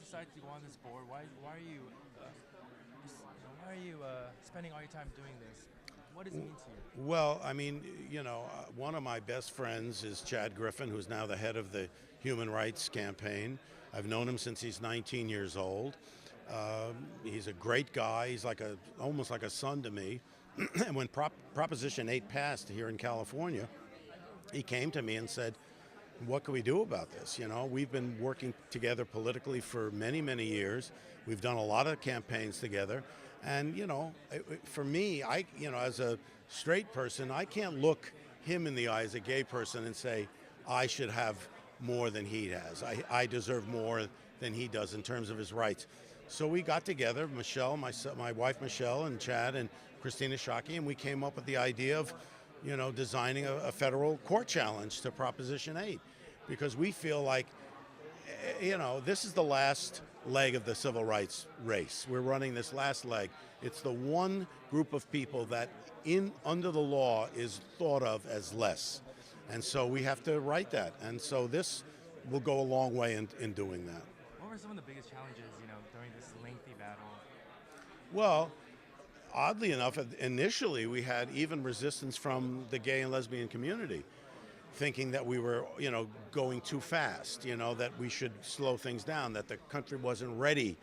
decide to go on this board? Why are you why are you spending all your time doing this? What does it mean to you? Well, I mean, one of my best friends is Chad Griffin, who's now the head of the Human Rights Campaign. I've known him since he's 19 years old. He's a great guy. He's almost like a son to me. And when Proposition 8 passed here in California, he came to me and said, what can we do about this? We've been working together politically for many, many years. We've done a lot of campaigns together. And, for me, as a straight person, I can't look him in the eye as a gay person and say, I should have more than he has. I deserve more than he does in terms of his rights. So we got together, Michelle, my wife Michelle, and Chad and Christina Shockey, and we came up with the idea of designing a federal court challenge to Proposition 8, because we feel like, this is the last leg of the civil rights race. We're running this last leg. It's the one group of people that under the law is thought of as less. And so we have to right that. And so this will go a long way in doing that. What were some of the biggest challenges, during this lengthy battle? Well, oddly enough, initially we had even resistance from the gay and lesbian community, thinking that we were, going too fast, that we should slow things down, that the country wasn't ready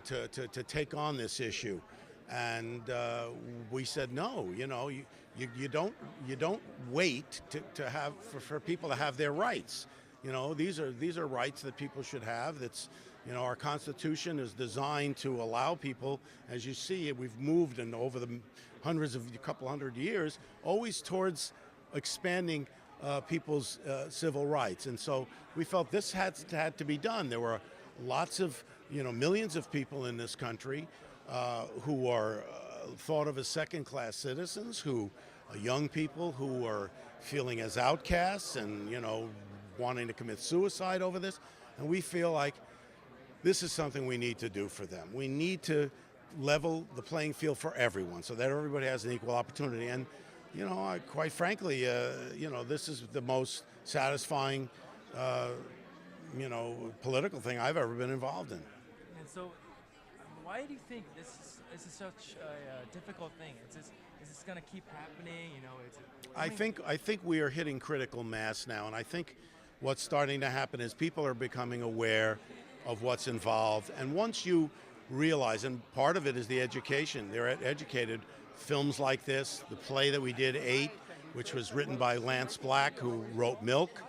to take on this issue. And we said, no, you don't wait for people to have their rights. These are rights that people should have. That's, our Constitution is designed to allow people, as you see, we've moved over the couple hundred years, always towards expanding people's civil rights. And so we felt this had to be done. There were lots of, millions of people in this country who are thought of as second-class citizens, young people who are feeling as outcasts and, wanting to commit suicide over this. And we feel like this is something we need to do for them. We need to level the playing field for everyone so that everybody has an equal opportunity. And, quite frankly, this is the most satisfying, political thing I've ever been involved in. And so, why do you think this is such a difficult thing? Is this going to keep happening? I think we are hitting critical mass now, and I think what's starting to happen is people are becoming aware of what's involved. And once you realize, and part of it is the education, they're educated. Films like this, the play that we did, 8, which was written by Lance Black, who wrote Milk,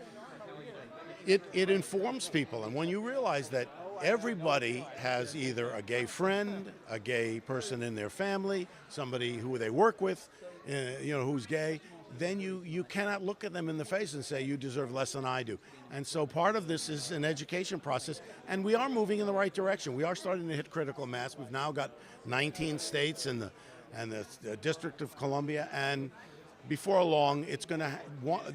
it informs people. And when you realize that everybody has either a gay friend, a gay person in their family, somebody who they work with, who's gay, then you cannot look at them in the face and say, you deserve less than I do. And so part of this is an education process, and we are moving in the right direction. We are starting to hit critical mass. We've now got 19 states and the District of Columbia, and before long,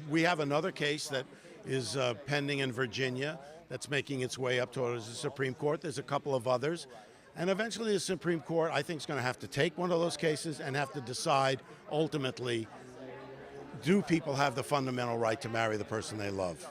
we have another case that is pending in Virginia that's making its way up towards the Supreme Court. There's a couple of others. And eventually the Supreme Court, I think, is going to have to take one of those cases and have to decide ultimately, do people have the fundamental right to marry the person they love?